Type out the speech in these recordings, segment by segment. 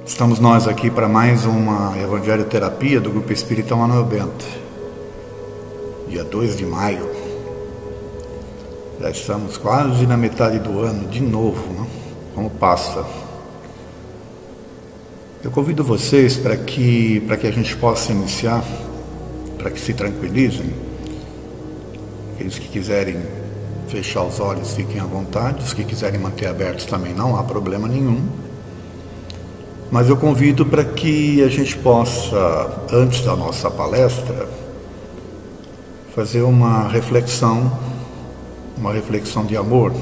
Estamos nós aqui para mais uma Evangelho-terapia do Grupo Espírita Manuel Bento. Dia 2 de maio. Já estamos quase na metade do ano, de novo, né? Como passa. Eu convido vocês para que a gente possa iniciar, para que se tranquilizem. Aqueles que quiserem fechar os olhos, fiquem à vontade. Os que quiserem manter abertos também não há problema nenhum. Mas eu convido para que a gente possa, antes da nossa palestra, fazer uma reflexão de amor,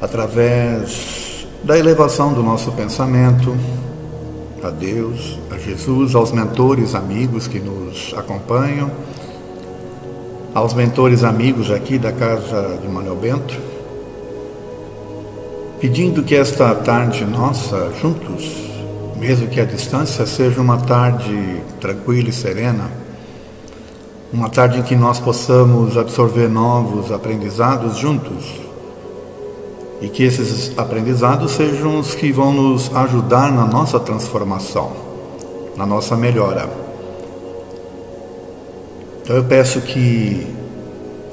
através da elevação do nosso pensamento a Deus, a Jesus, aos mentores amigos que nos acompanham, aos mentores amigos aqui da Casa de Manuel Bento, pedindo que esta tarde nossa, juntos, mesmo que a distância, seja uma tarde tranquila e serena, uma tarde em que nós possamos absorver novos aprendizados juntos, e que esses aprendizados sejam os que vão nos ajudar na nossa transformação, na nossa melhora. Então eu peço que,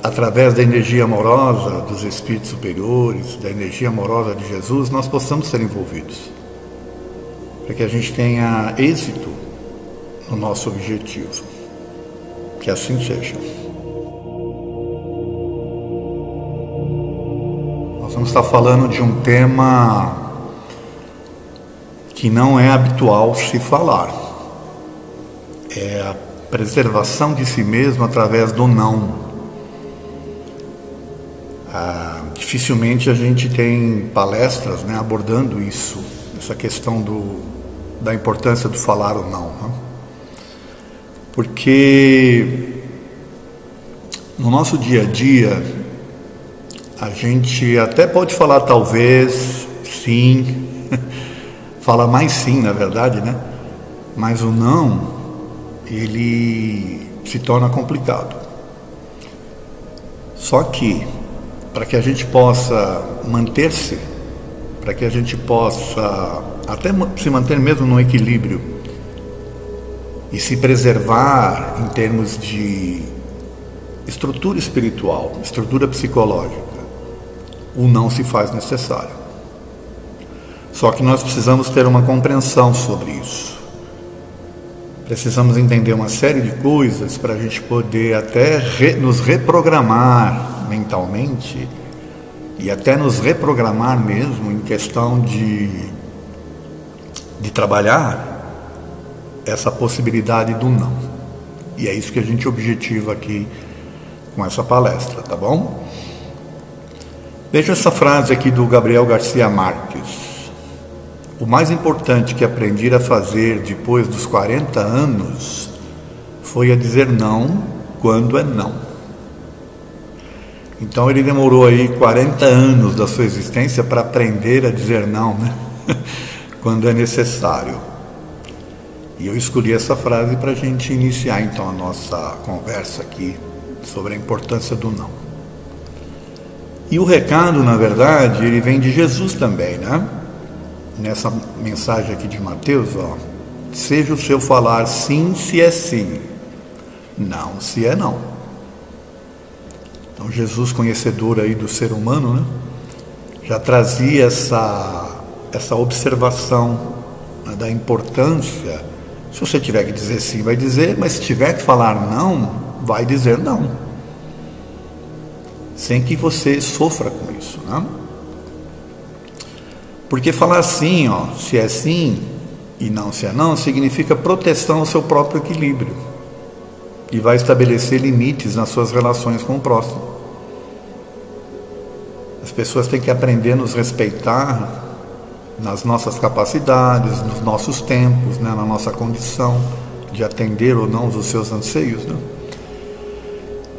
através da energia amorosa dos Espíritos superiores, da energia amorosa de Jesus, nós possamos ser envolvidos, para que a gente tenha êxito no nosso objetivo. Que assim seja. Nós vamos estar falando de um tema que não é habitual se falar. É a preservação de si mesmo através do não. Dificilmente a gente tem palestras, né, abordando isso, essa questão da importância do falar ou não, né? Porque no nosso dia a dia a gente até pode falar talvez sim, fala mais sim, na verdade, né? Mas o não, ele se torna complicado. Só que para que a gente possa manter-se, para que a gente possa até se manter mesmo no equilíbrio e se preservar em termos de estrutura espiritual, estrutura psicológica, o não se faz necessário. Só que nós precisamos ter uma compreensão sobre isso. Precisamos entender uma série de coisas para a gente poder até nos reprogramar mentalmente e até nos reprogramar mesmo em questão de trabalhar essa possibilidade do não. E é isso que a gente objetiva aqui com essa palestra, tá bom? Veja essa frase aqui do Gabriel Garcia Marques. O mais importante que aprendi a fazer depois dos 40 anos foi a dizer não quando é não. Então ele demorou aí 40 anos da sua existência para aprender a dizer não, né? Quando é necessário. E eu escolhi essa frase para a gente iniciar então a nossa conversa aqui sobre a importância do não. E o recado, na verdade, ele vem de Jesus também, né? Nessa mensagem aqui de Mateus, ó, seja o seu falar sim se é sim, não se é não. Então Jesus, conhecedor aí do ser humano, né, já trazia essa observação, né, da importância. Se você tiver que dizer sim, vai dizer, mas se tiver que falar não, vai dizer não, sem que você sofra com isso, né? Porque falar sim, ó, se é sim e não se é não, significa proteção ao seu próprio equilíbrio e vai estabelecer limites nas suas relações com o próximo. As pessoas têm que aprender a nos respeitar nas nossas capacidades, nos nossos tempos, né, na nossa condição de atender ou não os seus anseios, né?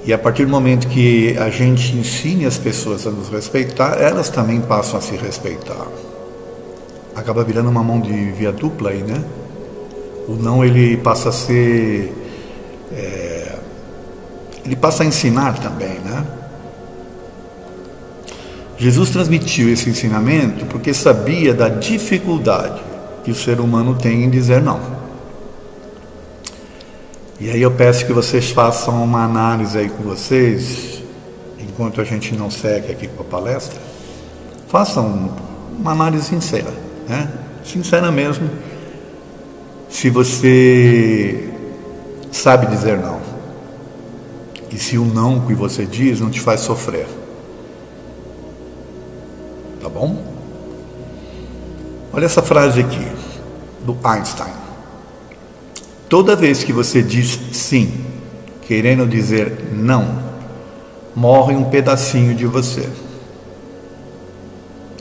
E a partir do momento que a gente ensine as pessoas a nos respeitar, elas também passam a se respeitar. Acaba virando uma mão de via dupla aí, né? O não, ele passa a ser... ele passa a ensinar também, né? Jesus transmitiu esse ensinamento porque sabia da dificuldade que o ser humano tem em dizer não. E aí eu peço que vocês façam uma análise aí com vocês, enquanto a gente não segue aqui com a palestra, façam uma análise sincera, né? Sincera mesmo, se você sabe dizer não, e se o não que você diz não te faz sofrer, tá bom? Olha essa frase aqui, do Einstein. Toda vez que você diz sim, querendo dizer não, morre um pedacinho de você.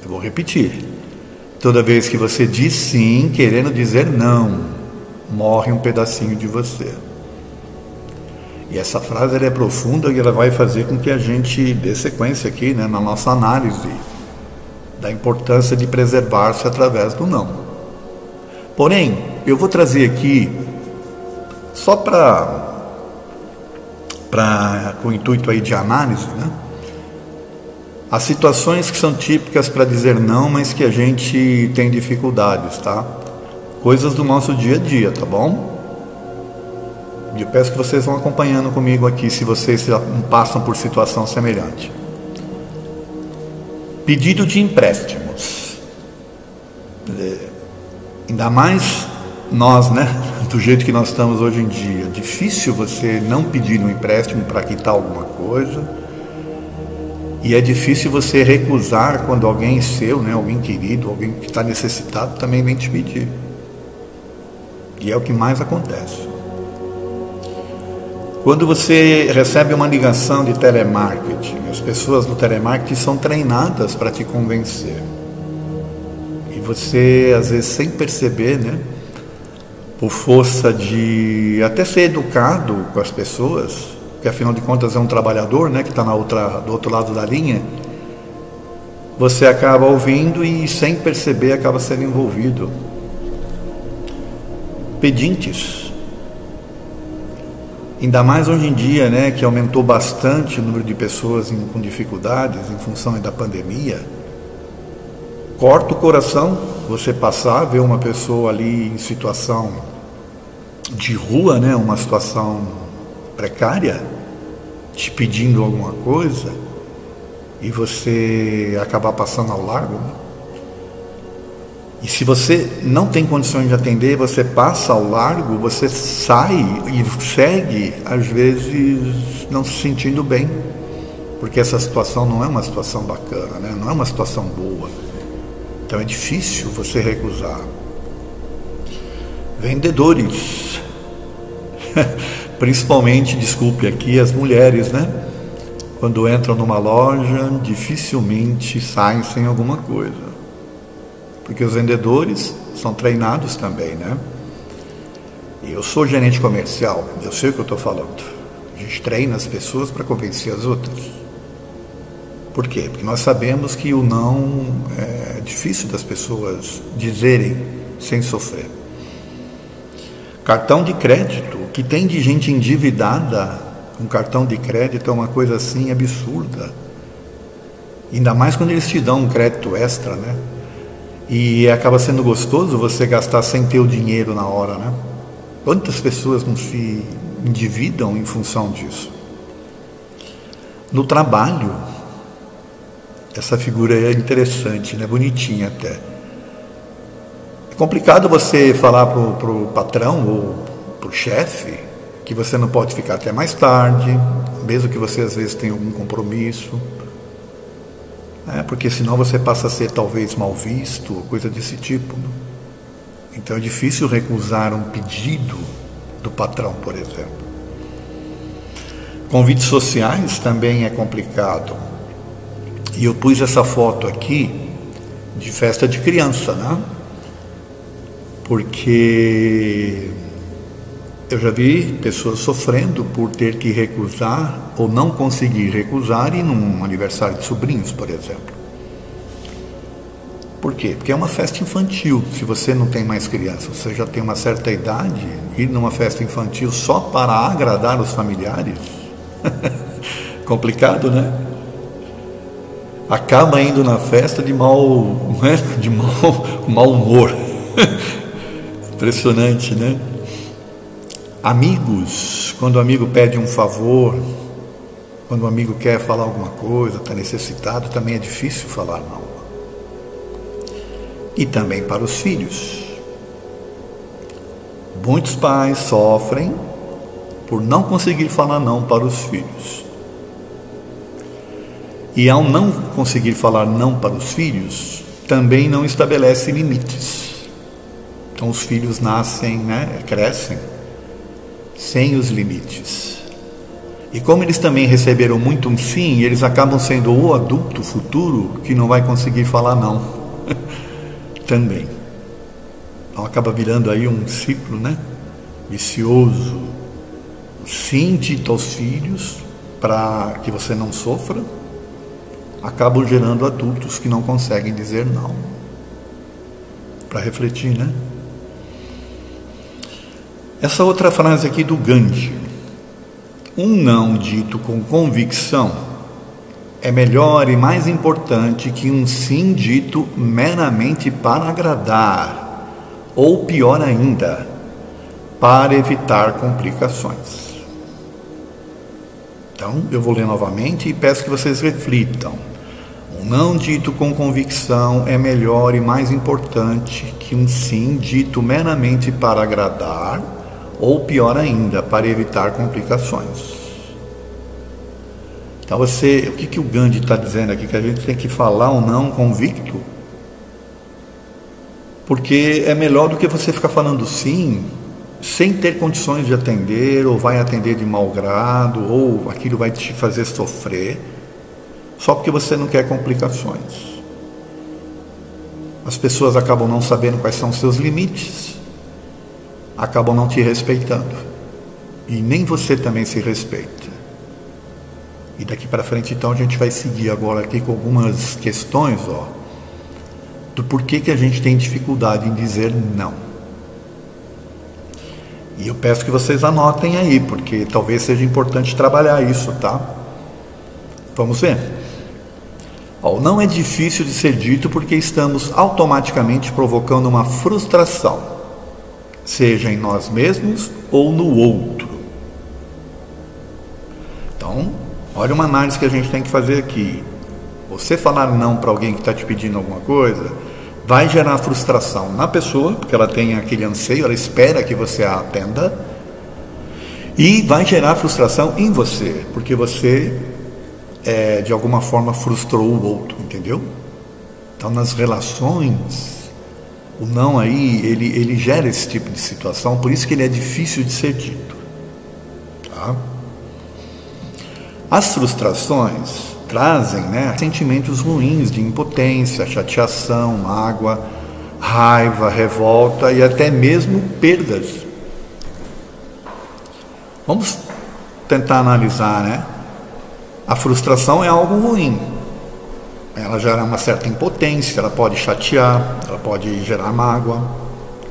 Eu vou repetir. Toda vez que você diz sim, querendo dizer não, morre um pedacinho de você. E essa frase ela é profunda e ela vai fazer com que a gente dê sequência aqui, né, na nossa análise da importância de preservar-se através do não. Porém, eu vou trazer aqui só com o intuito aí de análise, né? As situações que são típicas para dizer não, mas que a gente tem dificuldades, tá? Coisas do nosso dia a dia, tá bom? E eu peço que vocês vão acompanhando comigo aqui, se vocês já passam por situação semelhante. Pedido de empréstimos. Ainda mais nós, né? Do jeito que nós estamos hoje em dia, difícil você não pedir um empréstimo para quitar alguma coisa, e é difícil você recusar quando alguém seu, né, alguém querido, alguém que está necessitado também vem te pedir. E é o que mais acontece. Quando você recebe uma ligação de telemarketing, as pessoas do telemarketing são treinadas para te convencer, e você às vezes sem perceber, né, por força de até ser educado com as pessoas, que afinal de contas é um trabalhador, né, que está do outro lado da linha, você acaba ouvindo e sem perceber acaba sendo envolvido. Pedintes. Ainda mais hoje em dia, né, que aumentou bastante o número de pessoas com dificuldades em função da pandemia. Corta o coração você passar, ver uma pessoa ali em situação de rua, né, uma situação precária, te pedindo alguma coisa, e você acabar passando ao largo, né? E se você não tem condições de atender, você passa ao largo, você sai e segue, às vezes não se sentindo bem, porque essa situação não é uma situação bacana, né? Não é uma situação boa. Então é difícil você recusar. Vendedores, principalmente, desculpe aqui, as mulheres, né? Quando entram numa loja, dificilmente saem sem alguma coisa. Porque os vendedores são treinados também, né? E eu sou gerente comercial, eu sei o que eu estou falando. A gente treina as pessoas para convencer as outras. Por quê? Porque nós sabemos que o não é difícil das pessoas dizerem sem sofrer. Cartão de crédito, o que tem de gente endividada com cartão de crédito é uma coisa assim absurda. Ainda mais quando eles te dão um crédito extra, né? E acaba sendo gostoso você gastar sem ter o dinheiro na hora, né? Quantas pessoas não se endividam em função disso? No trabalho, essa figura é interessante, né? Bonitinha até. É complicado você falar pro patrão ou pro chefe que você não pode ficar até mais tarde, mesmo que você às vezes tenha algum compromisso. Porque senão você passa a ser talvez mal visto, coisa desse tipo, né? Então é difícil recusar um pedido do patrão, por exemplo. Convites sociais também é complicado. E eu pus essa foto aqui de festa de criança, né? Porque eu já vi pessoas sofrendo por ter que recusar ou não conseguir recusar ir num aniversário de sobrinhos, por exemplo. Por quê? Porque é uma festa infantil. Se você não tem mais criança, você já tem uma certa idade, ir numa festa infantil só para agradar os familiares, complicado, né? Acaba indo na festa de mau humor. Impressionante, né? Amigos, quando o amigo pede um favor, quando o amigo quer falar alguma coisa, está necessitado, também é difícil falar não. E também para os filhos. Muitos pais sofrem por não conseguir falar não para os filhos. E ao não conseguir falar não para os filhos, também não estabelece limites. Então os filhos nascem, né, crescem sem os limites. E como eles também receberam muito um sim, eles acabam sendo o adulto futuro que não vai conseguir falar não. Também. Então acaba virando aí um ciclo, né, vicioso. Sim dito aos filhos para que você não sofra, acabam gerando adultos que não conseguem dizer não. Para refletir, né? Essa outra frase aqui do Gandhi: um não dito com convicção é melhor e mais importante que um sim dito meramente para agradar, ou pior ainda, para evitar complicações. Então, eu vou ler novamente e peço que vocês reflitam. Um não dito com convicção é melhor e mais importante que um sim dito meramente para agradar, ou pior ainda, para evitar complicações. Então o que o Gandhi está dizendo aqui? Que a gente tem que falar um não convicto? Porque é melhor do que você ficar falando sim, sem ter condições de atender, ou vai atender de mau grado, ou aquilo vai te fazer sofrer, só porque você não quer complicações. As pessoas acabam não sabendo quais são os seus limites, acabam não te respeitando, e nem você também se respeita. E daqui para frente, então, a gente vai seguir agora aqui com algumas questões, do porquê que a gente tem dificuldade em dizer não. E eu peço que vocês anotem aí, porque talvez seja importante trabalhar isso, tá? Vamos ver. O não é difícil de ser dito porque estamos automaticamente provocando uma frustração, seja em nós mesmos ou no outro. Então, olha uma análise que a gente tem que fazer aqui. Você falar não para alguém que está te pedindo alguma coisa vai gerar frustração na pessoa, porque ela tem aquele anseio, ela espera que você a atenda, e vai gerar frustração em você, porque você de alguma forma frustrou o outro, entendeu? Então nas relações, o não aí, ele gera esse tipo de situação, por isso que ele é difícil de ser dito, tá? As frustrações trazem, né, sentimentos ruins de impotência, chateação, mágoa, raiva, revolta e até mesmo perdas. Vamos tentar analisar, né? A frustração é algo ruim. Ela gera uma certa impotência, ela pode chatear, ela pode gerar mágoa.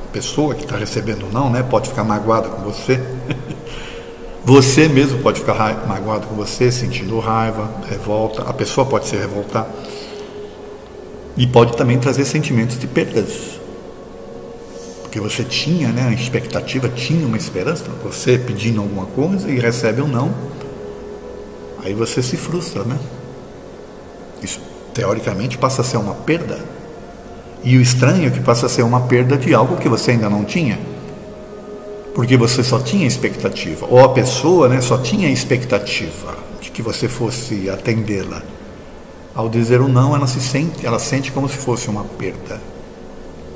A pessoa que está recebendo não, né, pode ficar magoada com você. Você mesmo pode ficar magoado com você, sentindo raiva, revolta. A pessoa pode se revoltar. E pode também trazer sentimentos de perdas. Porque você tinha, né, a expectativa, tinha uma esperança, você pedindo alguma coisa e recebe um não. Aí você se frustra, né? Isso, teoricamente, passa a ser uma perda. E o estranho é que passa a ser uma perda de algo que você ainda não tinha. Porque você só tinha expectativa, ou a pessoa, né, só tinha expectativa de que você fosse atendê-la. Ao dizer o não, ela sente como se fosse uma perda.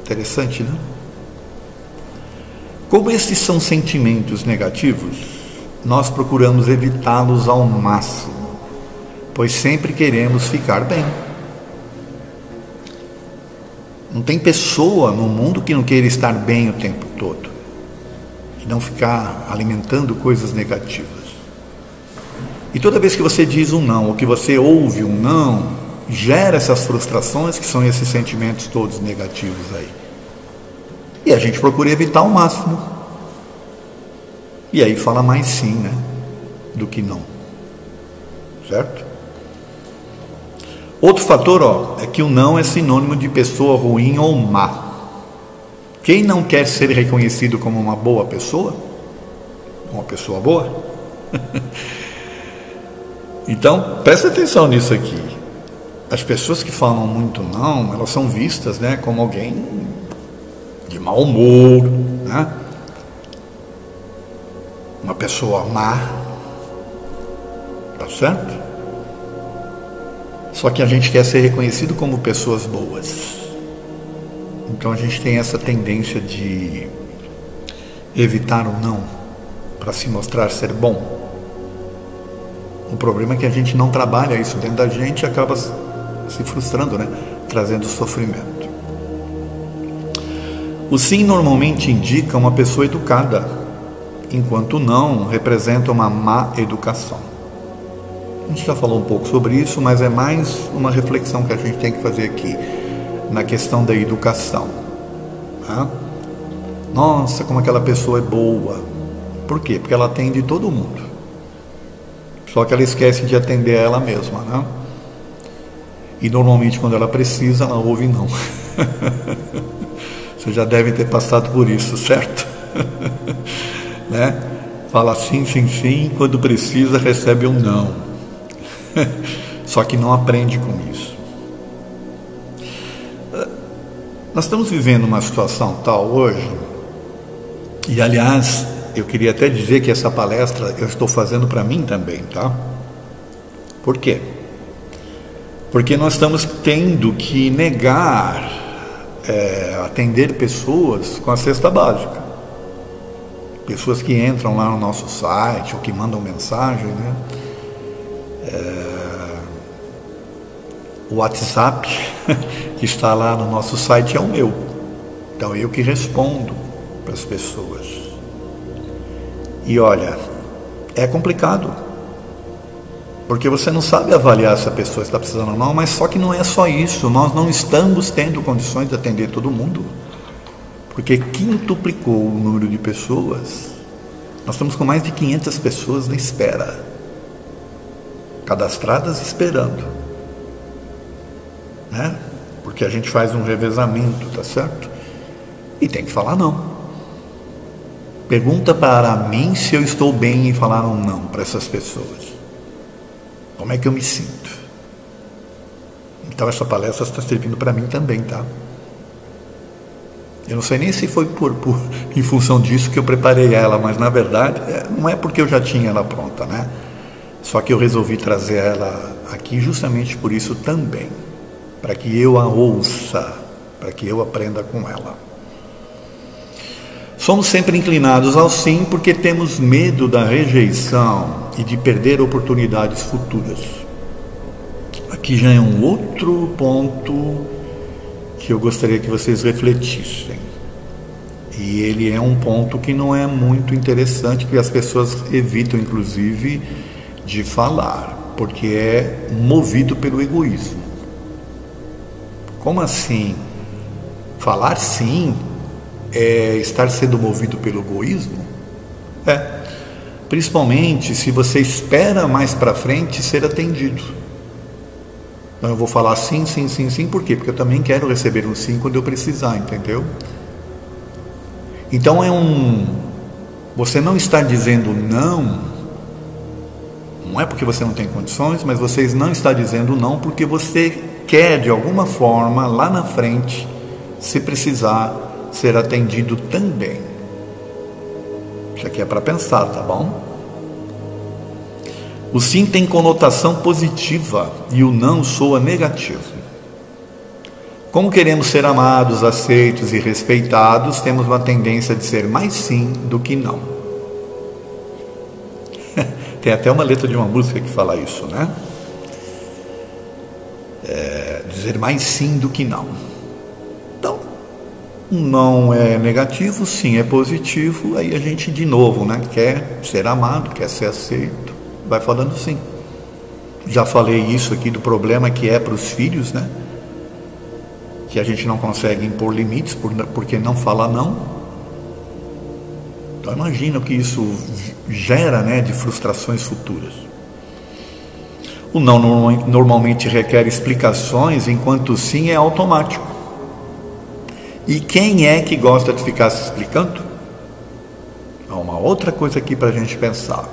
Interessante, né? Como estes são sentimentos negativos, nós procuramos evitá-los ao máximo, pois sempre queremos ficar bem. Não tem pessoa no mundo que não queira estar bem o tempo todo e não ficar alimentando coisas negativas. E toda vez que você diz um não, ou que você ouve um não, gera essas frustrações, que são esses sentimentos todos negativos aí. E a gente procura evitar ao máximo. E aí fala mais sim, né, do que não. Certo? Outro fator, é que o não é sinônimo de pessoa ruim ou má. Quem não quer ser reconhecido como uma boa pessoa? Uma pessoa boa? Então, presta atenção nisso aqui. As pessoas que falam muito não, elas são vistas, né, como alguém de mau humor, né? Uma pessoa má. Tá certo? Só que a gente quer ser reconhecido como pessoas boas. Então a gente tem essa tendência de evitar o não para se mostrar ser bom. O problema é que a gente não trabalha isso dentro da gente e acaba se frustrando, né? Trazendo sofrimento. O sim normalmente indica uma pessoa educada, enquanto o não representa uma má educação. A gente já falou um pouco sobre isso, mas é mais uma reflexão que a gente tem que fazer aqui, na questão da educação. Né? Nossa, como aquela pessoa é boa. Por quê? Porque ela atende todo mundo. Só que ela esquece de atender ela mesma, né? E normalmente quando ela precisa, ela ouve não. Vocês já devem ter passado por isso, certo? Né? Fala sim, sim, sim, quando precisa recebe um não. Só que não aprende com isso. Nós estamos vivendo uma situação tal hoje, e aliás, eu queria até dizer que essa palestra eu estou fazendo para mim também, tá? Por quê? Porque nós estamos tendo que negar atender pessoas com a cesta básica. Pessoas que entram lá no nosso site ou que mandam mensagem, né? O WhatsApp que está lá no nosso site é o meu. Então eu que respondo para as pessoas. E olha, é complicado. Porque você não sabe avaliar se a pessoa está precisando ou não, mas só que não é só isso. Nós não estamos tendo condições de atender todo mundo. Porque quintuplicou o número de pessoas. Nós estamos com mais de 500 pessoas na espera. Cadastradas esperando. Né? Porque a gente faz um revezamento, tá certo? E tem que falar não. Pergunta para mim se eu estou bem em falar um não para essas pessoas. Como é que eu me sinto? Então essa palestra está servindo para mim também, tá? Eu não sei nem se foi em função disso que eu preparei ela, mas na verdade não é porque eu já tinha ela pronta, né? Só que eu resolvi trazer ela aqui justamente por isso também. Para que eu a ouça, para que eu aprenda com ela. Somos sempre inclinados ao sim porque temos medo da rejeição e de perder oportunidades futuras. Aqui já é um outro ponto que eu gostaria que vocês refletissem. E ele é um ponto que não é muito interessante, que as pessoas evitam, inclusive, de falar, porque é movido pelo egoísmo. Como assim? Falar sim é estar sendo movido pelo egoísmo? Principalmente se você espera mais para frente ser atendido. Então eu vou falar sim, sim, sim, sim, por quê? Porque eu também quero receber um sim quando eu precisar, entendeu? Então você não está dizendo não é porque você não tem condições, mas você não está dizendo não porque você quer de alguma forma lá na frente, se precisar, ser atendido também. Isso aqui é para pensar, tá bom? O sim tem conotação positiva e o não soa negativo. Como queremos ser amados, aceitos e respeitados, temos uma tendência de ser mais sim do que não. Tem até uma letra de uma música que fala isso, né? Dizer mais sim do que não. Então Um não é negativo, sim é positivo, aí a gente de novo, né, quer ser amado, quer ser aceito, vai falando sim. Já falei isso aqui do problema que é para os filhos, né, que a gente não consegue impor limites porque não fala não. Então imagina o que isso gera, né, de frustrações futuras. O não normalmente requer explicações, enquanto o sim é automático. E quem é que gosta de ficar se explicando? Há uma outra coisa aqui para a gente pensar.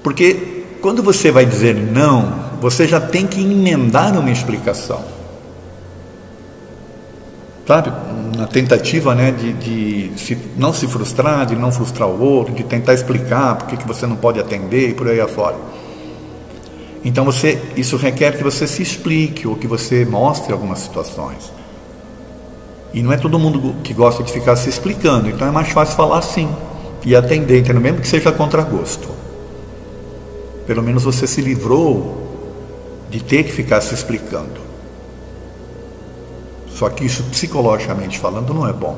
Porque quando você vai dizer não, você já tem que emendar uma explicação. Sabe? Na tentativa, né, de não se frustrar, de não frustrar o outro, de tentar explicar por que você não pode atender e por aí afora. Então isso requer que você se explique ou que você mostre algumas situações. E não é todo mundo que gosta de ficar se explicando, então é mais fácil falar sim e atender, entendeu? Mesmo que seja contra gosto. Pelo menos você se livrou de ter que ficar se explicando. Só que isso, psicologicamente falando, não é bom.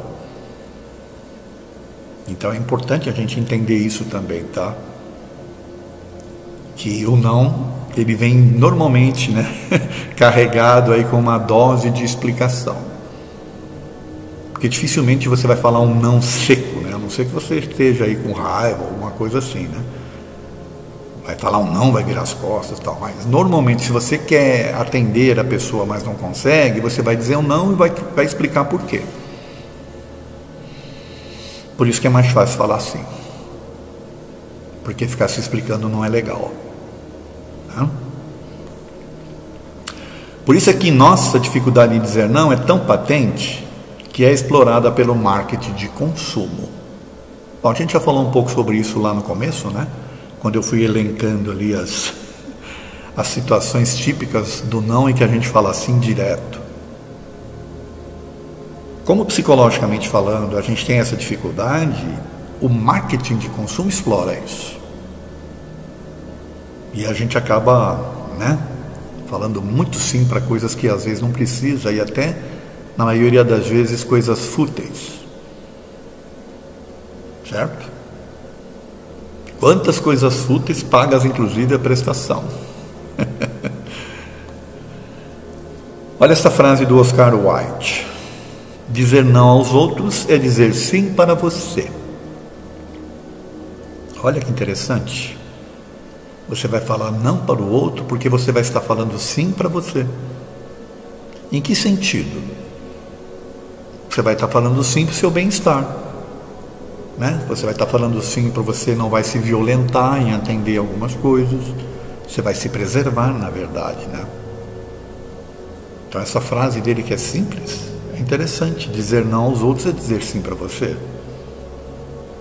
Então é importante a gente entender isso também, tá? Que o não, ele vem normalmente, né, carregado aí com uma dose de explicação. Porque dificilmente você vai falar um não seco, né? A não ser que você esteja aí com raiva, alguma coisa assim, né? Vai falar um não, vai virar as costas e tal. Mas normalmente, se você quer atender a pessoa, mas não consegue, você vai dizer um não e vai explicar por quê. Por isso que é mais fácil falar assim. Porque ficar se explicando não é legal. Né? Por isso é que nossa dificuldade em dizer não é tão patente que é explorada pelo marketing de consumo. Bom, a gente já falou um pouco sobre isso lá no começo, né? Quando eu fui elencando ali as situações típicas do não e que a gente fala assim direto. Como psicologicamente falando a gente tem essa dificuldade, o marketing de consumo explora isso. E a gente acaba, né, falando muito sim para coisas que às vezes não precisa e até na maioria das vezes coisas fúteis, certo? Quantas coisas fúteis pagas inclusive a prestação. Olha essa frase do Oscar Wilde: dizer não aos outros é dizer sim para você. Olha que interessante. Você vai falar não para o outro porque você vai estar falando sim para você. Em que sentido? Você vai estar falando sim para o seu bem-estar, né? Você vai estar falando sim para você não vai se violentar em atender algumas coisas. Você vai se preservar, na verdade, né? Então essa frase dele, que é simples, é interessante. Dizer não aos outros é dizer sim para você.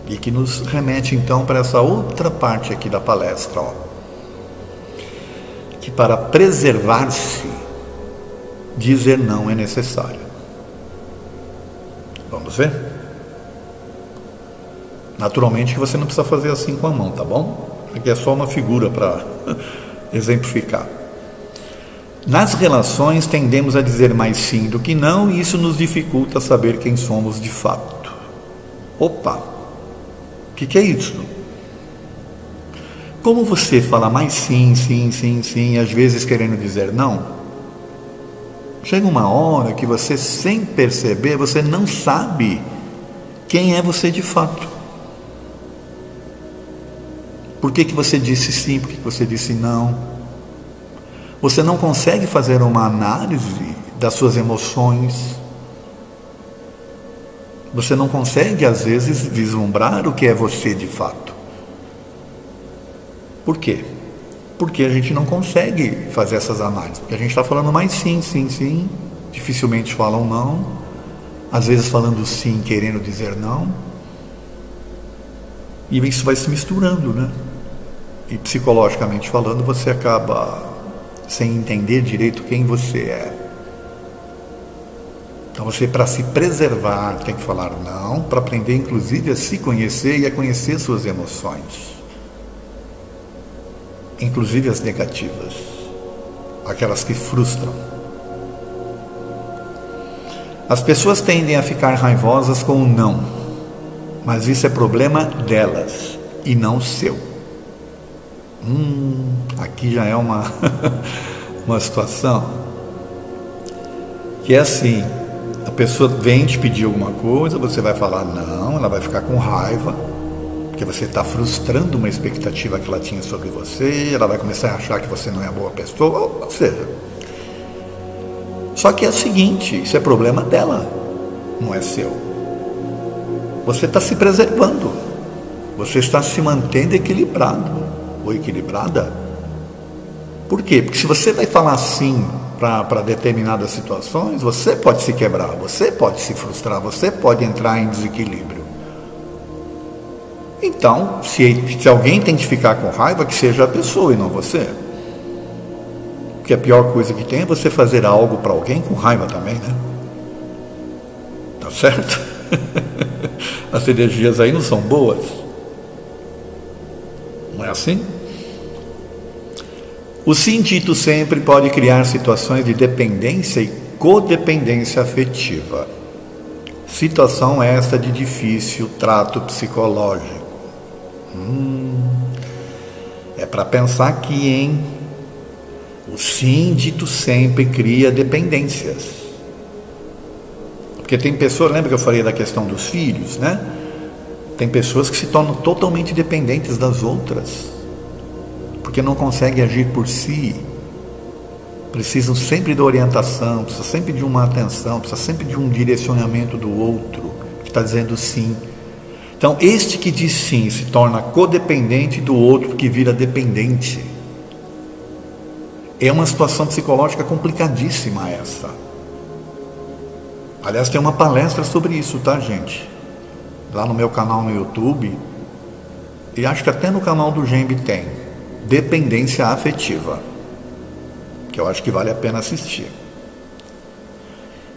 E que nos remete então para essa outra parte aqui da palestra, ó. Que para preservar-se, dizer não é necessário. Vamos ver? Naturalmente que você não precisa fazer assim com a mão, tá bom? Aqui é só uma figura para exemplificar. Nas relações tendemos a dizer mais sim do que não, e isso nos dificulta saber quem somos de fato. Opa! O que é isso? Como você fala mais sim, sim, sim, sim, às vezes querendo dizer não, chega uma hora que você, sem perceber, você não sabe quem é você de fato. Por que você disse sim, por que você disse não? Você não consegue fazer uma análise das suas emoções. Você não consegue, às vezes, vislumbrar o que é você de fato. Por quê? Porque a gente não consegue fazer essas análises. Porque a gente está falando mais sim, sim, sim. Dificilmente falam não. Às vezes falando sim, querendo dizer não. E isso vai se misturando, né? E psicologicamente falando, você acaba sem entender direito quem você é. Então você, para se preservar, tem que falar não, para aprender inclusive a se conhecer e a conhecer suas emoções. Inclusive as negativas, aquelas que frustram. As pessoas tendem a ficar raivosas com o não, mas isso é problema delas e não seu. Aqui já é uma situação que é assim: a pessoa vem te pedir alguma coisa, você vai falar não, ela vai ficar com raiva, porque você está frustrando uma expectativa que ela tinha sobre você, ela vai começar a achar que você não é boa pessoa, ou seja. Só que é o seguinte, isso é problema dela, não é seu. Você está se preservando, você está se mantendo equilibrado ou equilibrada. Por quê? Porque se você vai falar sim para determinadas situações, você pode se quebrar, você pode se frustrar, você pode entrar em desequilíbrio. Então, se alguém tem que ficar com raiva, que seja a pessoa e não você. Porque a pior coisa que tem é você fazer algo para alguém com raiva também, né? Tá certo? As energias aí não são boas. Não é assim? O sim dito sempre pode criar situações de dependência e codependência afetiva. Situação esta de difícil trato psicológico. É para pensar aqui, hein? O sim dito sempre cria dependências. Porque tem pessoas, lembra que eu falei da questão dos filhos, né? Tem pessoas que se tornam totalmente dependentes das outras, porque não conseguem agir por si. Precisam sempre de orientação, precisam sempre de uma atenção, precisam sempre de um direcionamento do outro, que está dizendo sim. Então, este que diz sim se torna codependente do outro que vira dependente. É uma situação psicológica complicadíssima essa. Aliás, tem uma palestra sobre isso, tá, gente? Lá no meu canal no YouTube, e acho que até no canal do Gembe tem. Dependência afetiva, que eu acho que vale a pena assistir.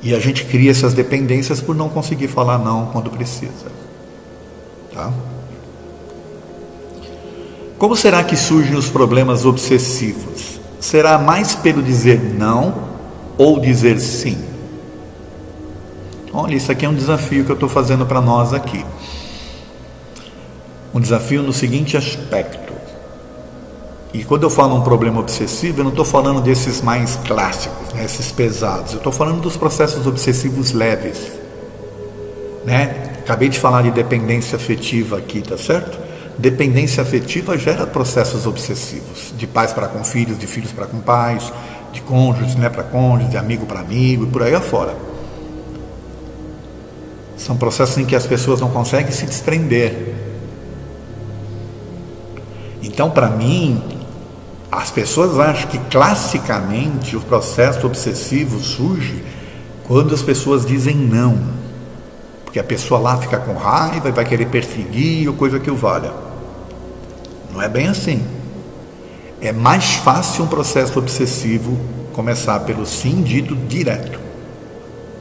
E a gente cria essas dependências por não conseguir falar não quando precisa. Tá? Como será que surgem os problemas obsessivos? Será mais pelo dizer não ou dizer sim? Olha, isso aqui é um desafio que eu estou fazendo para nós aqui. Um desafio no seguinte aspecto. E quando eu falo um problema obsessivo, eu não estou falando desses mais clássicos, né, esses pesados. Eu estou falando dos processos obsessivos leves, né? Acabei de falar de dependência afetiva aqui, tá certo? Dependência afetiva gera processos obsessivos, de pais para com filhos, de filhos para com pais, de cônjuges, né, para cônjuges, de amigo para amigo e por aí afora. São processos em que as pessoas não conseguem se desprender. Então, para mim, as pessoas acham que classicamente o processo obsessivo surge quando as pessoas dizem não, porque a pessoa lá fica com raiva e vai querer perseguir ou coisa que o valha. Não é bem assim. É mais fácil um processo obsessivo começar pelo sim dito direto,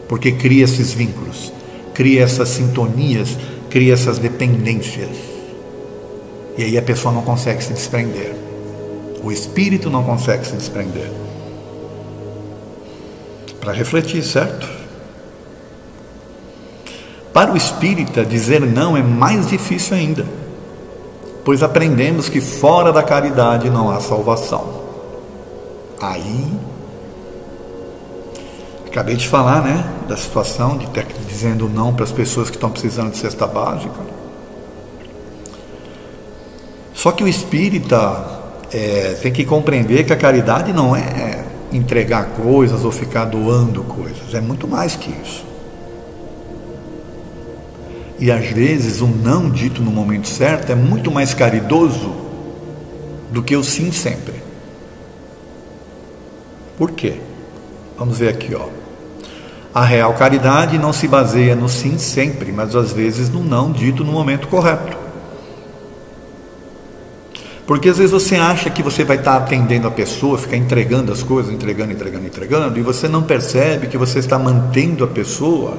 porque cria esses vínculos, cria essas sintonias, cria essas dependências, e aí a pessoa não consegue se desprender. O espírito não consegue se desprender. Para refletir, certo? Para o espírita, dizer não é mais difícil ainda, pois aprendemos que fora da caridade não há salvação. Aí, acabei de falar, né, da situação de ter dizendo não para as pessoas que estão precisando de cesta básica. Só que o espírita tem que compreender que a caridade não é entregar coisas ou ficar doando coisas, é muito mais que isso. E às vezes um não dito no momento certo é muito mais caridoso do que o sim sempre. Por quê? Vamos ver aqui, ó. A real caridade não se baseia no sim sempre, mas às vezes no não dito no momento correto. Porque às vezes você acha que você vai estar atendendo a pessoa, ficar entregando as coisas, entregando, e você não percebe que você está mantendo a pessoa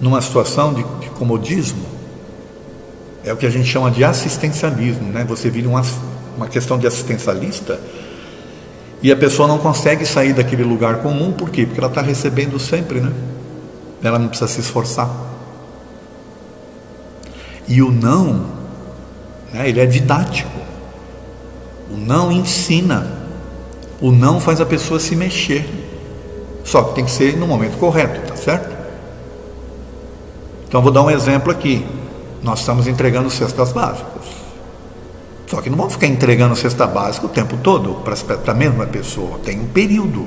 numa situação de comodismo. É o que a gente chama de assistencialismo, né? Você vira uma questão de assistencialista e a pessoa não consegue sair daquele lugar comum. Por quê? Porque ela está recebendo sempre, né? ela não precisa se esforçar. E o não, né, ele é didático. O não ensina. O não faz a pessoa se mexer. Só que tem que ser no momento correto, tá certo? Então eu vou dar um exemplo aqui. Nós estamos entregando cestas básicas. Só que não vamos ficar entregando cesta básica o tempo todo para a mesma pessoa. Tem um período.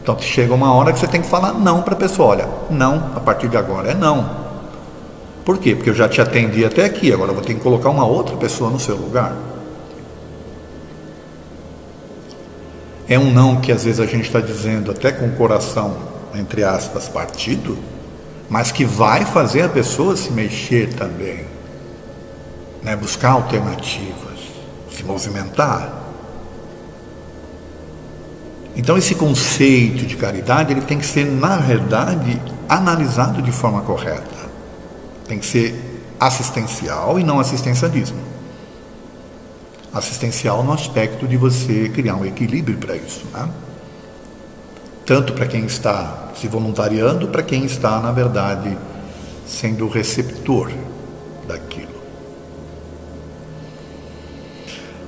Então chega uma hora que você tem que falar não para a pessoa. Olha, não, a partir de agora é não. Por quê? Porque eu já te atendi até aqui, agora eu vou ter que colocar uma outra pessoa no seu lugar. É um não que às vezes a gente está dizendo até com o coração, entre aspas, partido, mas que vai fazer a pessoa se mexer também, né? Buscar alternativas, se movimentar. Então esse conceito de caridade, ele tem que ser, na verdade, analisado de forma correta. Tem que ser assistencial e não assistencialismo. Assistencial no aspecto de você criar um equilíbrio para isso, né? Tanto para quem está se voluntariando, para quem está, na verdade, sendo o receptor daquilo.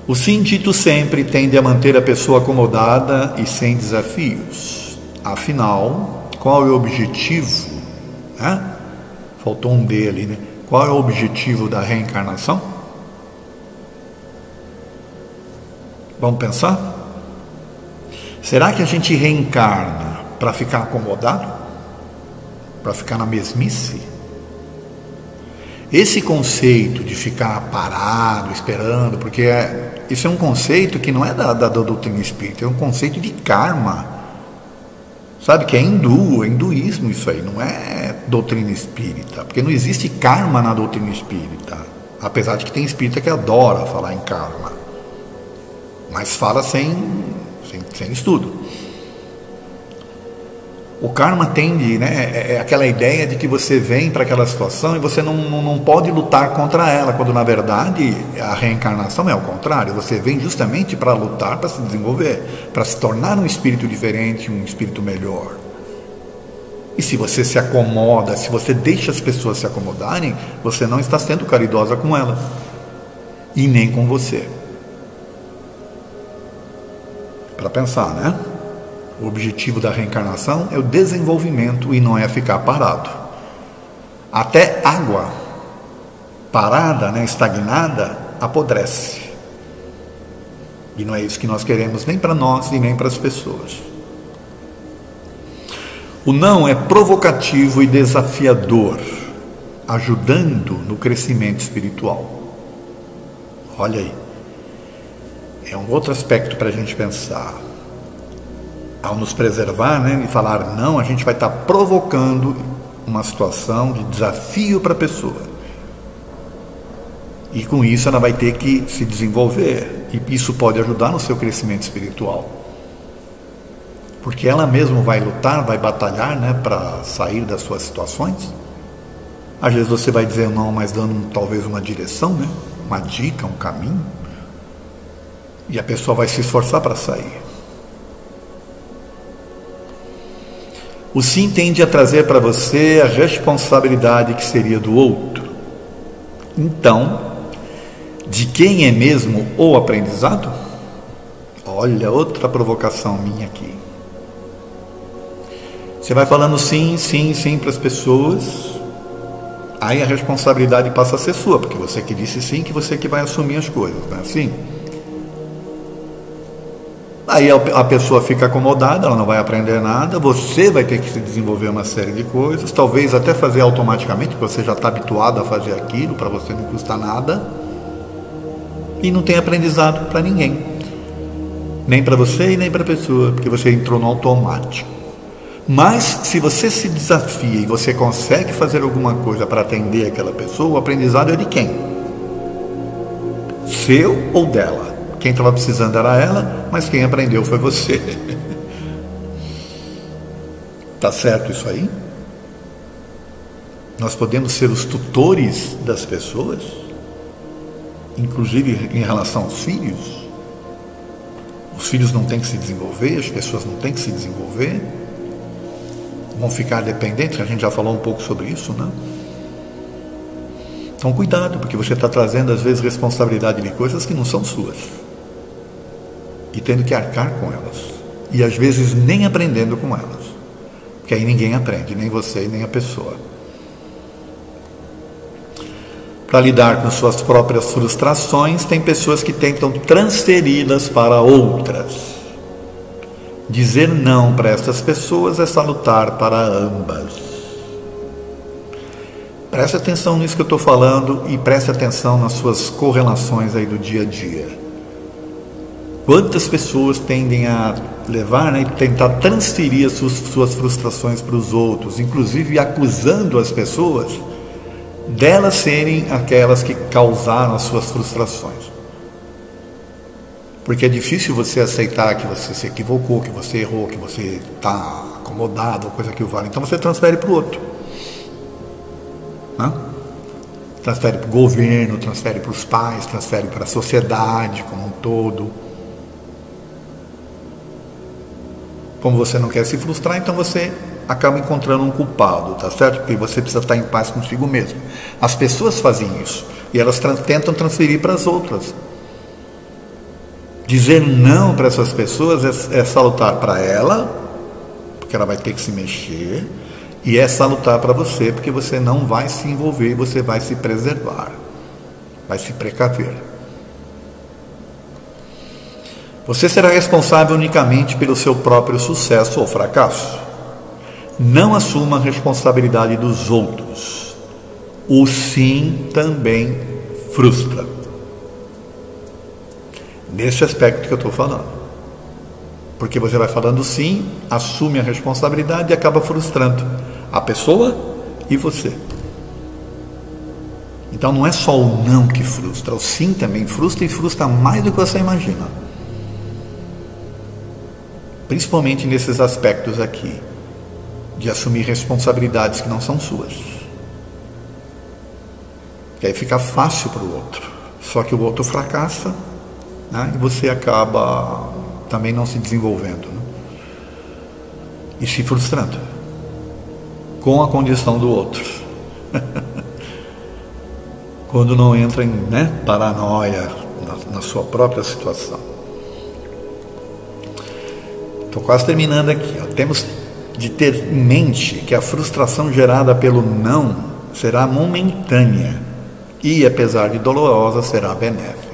O sim dito sempre tende a manter a pessoa acomodada e sem desafios. Afinal, qual é o objetivo, né? Faltou um D ali, né? Qual é o objetivo da reencarnação? Vamos pensar? Será que a gente reencarna para ficar acomodado? Para ficar na mesmice? Esse conceito de ficar parado, esperando, porque isso é um conceito que não é da doutrina espírita, é um conceito de karma. Sabe que é hinduísmo isso aí, não é doutrina espírita, porque não existe karma na doutrina espírita, apesar de que tem espírita que adora falar em karma, mas fala sem estudo. O karma tende, né, é aquela ideia de que você vem para aquela situação e você não pode lutar contra ela, quando na verdade a reencarnação é o contrário, você vem justamente para lutar, para se desenvolver, para se tornar um espírito diferente, um espírito melhor. E se você se acomoda, se você deixa as pessoas se acomodarem, você não está sendo caridosa com elas, e nem com você. Para pensar, né? O objetivo da reencarnação é o desenvolvimento e não é ficar parado. Até água parada, né, estagnada, apodrece. E não é isso que nós queremos nem para nós e nem para as pessoas. O não é provocativo e desafiador, ajudando no crescimento espiritual. Olha aí. É um outro aspecto para a gente pensar. Ao nos preservar, né, e falar não, a gente vai estar provocando uma situação de desafio para a pessoa. E com isso ela vai ter que se desenvolver. E isso pode ajudar no seu crescimento espiritual. Porque ela mesma vai lutar, vai batalhar, né, para sair das suas situações. Às vezes você vai dizer não, mas dando talvez uma direção, né, uma dica, um caminho. E a pessoa vai se esforçar para sair. O sim tende a trazer para você a responsabilidade que seria do outro. Então, de quem é mesmo o aprendizado? Olha, outra provocação minha aqui. Você vai falando sim, sim, sim para as pessoas, aí a responsabilidade passa a ser sua, porque você que disse sim, que você que vai assumir as coisas, não é assim? Aí a pessoa fica acomodada, ela não vai aprender nada, você vai ter que se desenvolver uma série de coisas, talvez até fazer automaticamente, porque você já está habituado a fazer aquilo, para você não custa nada, e não tem aprendizado para ninguém, nem para você e nem para a pessoa, porque você entrou no automático. Mas se você se desafia e você consegue fazer alguma coisa para atender aquela pessoa, o aprendizado é de quem? Seu ou dela? Quem estava precisando era ela, mas quem aprendeu foi você. Tá certo isso aí? Nós podemos ser os tutores das pessoas, inclusive em relação aos filhos. Os filhos não têm que se desenvolver, as pessoas não têm que se desenvolver. vão ficar dependentes, a gente já falou um pouco sobre isso, né? Então cuidado, porque você está trazendo às vezes responsabilidade de coisas que não são suas e tendo que arcar com elas, e às vezes nem aprendendo com elas, porque aí ninguém aprende, nem você nem a pessoa. Para lidar com suas próprias frustrações, tem pessoas que tentam transferi-las para outras. Dizer não para essas pessoas é salutar para ambas. Preste atenção nisso que eu estou falando e preste atenção nas suas correlações aí do dia a dia. Quantas pessoas tendem a levar, né, e tentar transferir as suas frustrações para os outros, inclusive acusando as pessoas delas serem aquelas que causaram as suas frustrações. Porque é difícil você aceitar que você se equivocou, que você errou, que você está acomodado, ou coisa que o vale. Então você transfere para o outro. Né? Transfere para o governo, transfere para os pais, transfere para a sociedade como um todo. Como você não quer se frustrar, então você acaba encontrando um culpado, tá certo? Porque você precisa estar em paz consigo mesmo. As pessoas fazem isso e elas tentam transferir para as outras. Dizer não para essas pessoas é salutar para ela, porque ela vai ter que se mexer, e é salutar para você, porque você não vai se envolver, você vai se preservar, vai se precaver. Você será responsável unicamente pelo seu próprio sucesso ou fracasso. Não assuma a responsabilidade dos outros. O sim também frustra. Nesse aspecto que eu estou falando. Porque você vai falando sim, assume a responsabilidade e acaba frustrando a pessoa e você. Então não é só o não que frustra, o sim também frustra, e frustra mais do que você imagina. Principalmente nesses aspectos aqui, de assumir responsabilidades que não são suas. Que aí fica fácil para o outro. Só que o outro fracassa, né? E você acaba também não se desenvolvendo, né? E se frustrando com a condição do outro. Quando não entra em, né, paranoia na sua própria situação. Estou quase terminando aqui. Ó. Temos de ter em mente que a frustração gerada pelo não será momentânea e, apesar de dolorosa, será benéfica.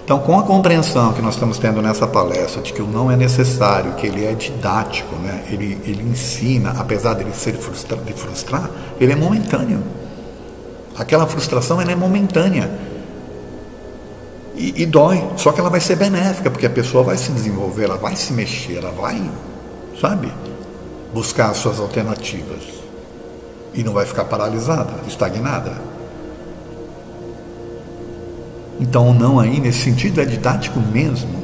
Então, com a compreensão que nós estamos tendo nessa palestra de que o não é necessário, que ele é didático, né? ele ensina, apesar de ele ser de frustrar, ele é momentâneo. Aquela frustração ela é momentânea e dói, só que ela vai ser benéfica, porque a pessoa vai se desenvolver, ela vai se mexer, ela vai, sabe, buscar as suas alternativas e não vai ficar paralisada, estagnada. Então o não aí, nesse sentido, é didático mesmo.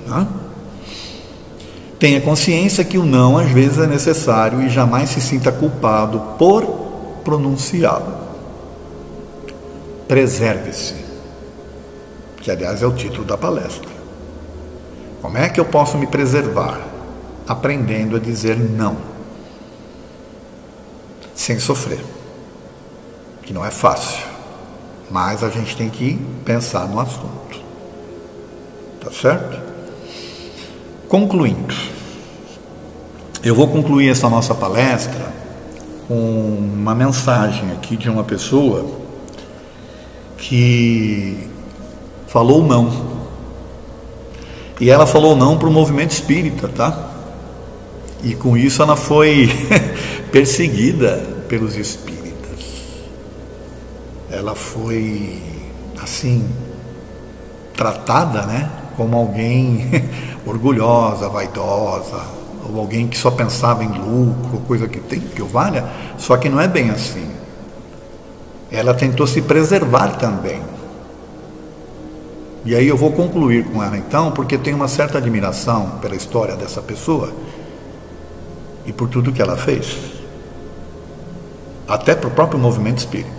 Né? Tenha consciência que o não às vezes é necessário e jamais se sinta culpado por pronunciá-lo. Preserve-se, que aliás é o título da palestra. Como é que eu posso me preservar? Aprendendo a dizer não, sem sofrer, que não é fácil, mas a gente tem que pensar no assunto, tá certo? Concluindo, eu vou concluir essa nossa palestra com uma mensagem aqui de uma pessoa que falou não. E ela falou não para o movimento espírita, tá? E com isso ela foi perseguida pelos espíritas. Ela foi, assim, tratada, né, como alguém orgulhosa, vaidosa, ou alguém que só pensava em lucro, coisa que o valha, só que não é bem assim. Ela tentou se preservar também. E aí eu vou concluir com ela então, porque tenho uma certa admiração pela história dessa pessoa e por tudo que ela fez, até para o próprio movimento espírita.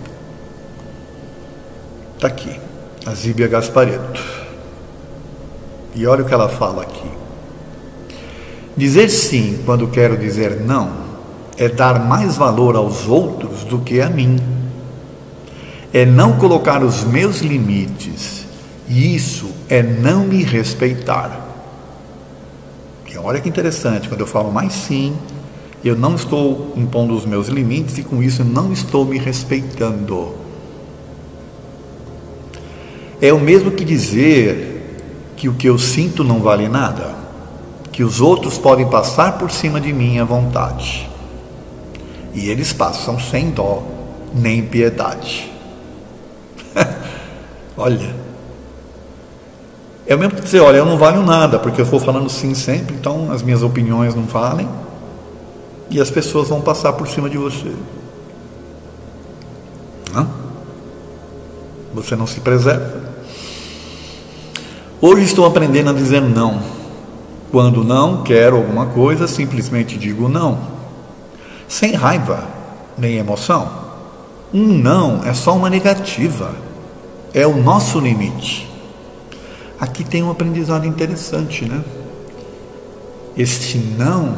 Está aqui, a Zíbia Gasparetto. E olha o que ela fala aqui. Dizer sim quando quero dizer não é dar mais valor aos outros do que a mim. É não colocar os meus limites. E isso é não me respeitar. E olha que interessante, quando eu falo mais sim, eu não estou impondo os meus limites e com isso eu não estou me respeitando. É o mesmo que dizer que o que eu sinto não vale nada, que os outros podem passar por cima de mim à vontade. E eles passam sem dó nem piedade. Olha, é o mesmo que dizer, olha, eu não valho nada, porque eu vou falando sim sempre, então as minhas opiniões não valem, e as pessoas vão passar por cima de você. Você não se preserva. Hoje estou aprendendo a dizer não. Quando não quero alguma coisa, simplesmente digo não, sem raiva nem emoção. Um não é só uma negativa, é o nosso limite. Aqui tem um aprendizado interessante, né? Este não,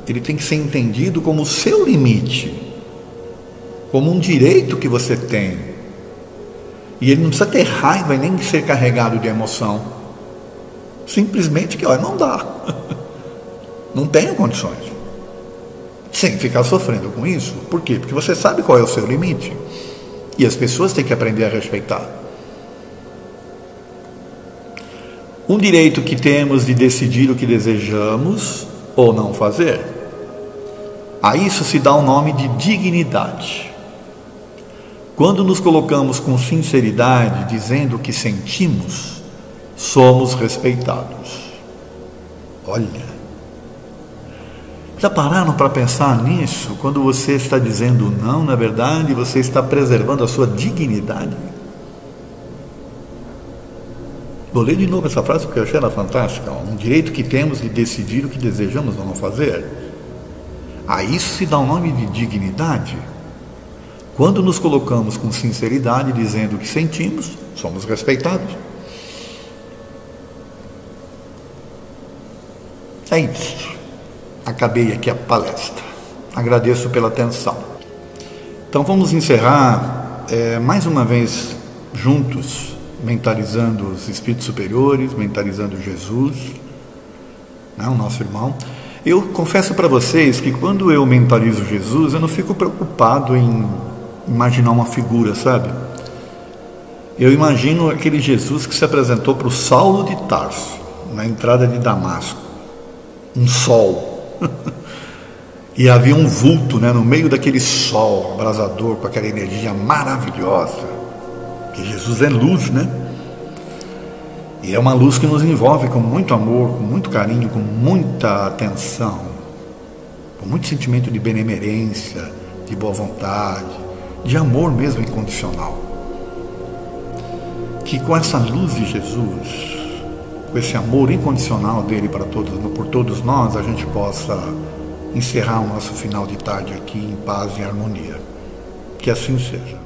ele tem que ser entendido como o seu limite, como um direito que você tem. E ele não precisa ter raiva e nem ser carregado de emoção. Simplesmente que, olha, não dá. Não tenho condições. Sem ficar sofrendo com isso. Por quê? Porque você sabe qual é o seu limite. E as pessoas têm que aprender a respeitar. Um direito que temos de decidir o que desejamos ou não fazer. A isso se dá o nome de dignidade. Quando nos colocamos com sinceridade, dizendo o que sentimos, somos respeitados. Olha, já pararam para pensar nisso? Quando você está dizendo não, na verdade, você está preservando a sua dignidade. Vou ler de novo essa frase porque eu achei ela fantástica. Um direito que temos de decidir o que desejamos ou não fazer. A isso se dá o nome de dignidade. Quando nos colocamos com sinceridade, dizendo o que sentimos, somos respeitados. É isso. Acabei aqui a palestra. Agradeço pela atenção. Então vamos encerrar mais uma vez juntos, mentalizando os espíritos superiores, mentalizando Jesus, né, o nosso irmão. Eu confesso para vocês que quando eu mentalizo Jesus, eu não fico preocupado em imaginar uma figura, sabe? Eu imagino aquele Jesus que se apresentou para o Saulo de Tarso, na entrada de Damasco. Um sol. E havia um vulto, né, no meio daquele sol abrasador, com aquela energia maravilhosa. Que Jesus é luz, né? E é uma luz que nos envolve com muito amor, com muito carinho, com muita atenção, com muito sentimento de benemerência, de boa vontade, de amor mesmo incondicional. Que com essa luz de Jesus, com esse amor incondicional dele por todos nós, a gente possa encerrar o nosso final de tarde aqui em paz e harmonia. Que assim seja.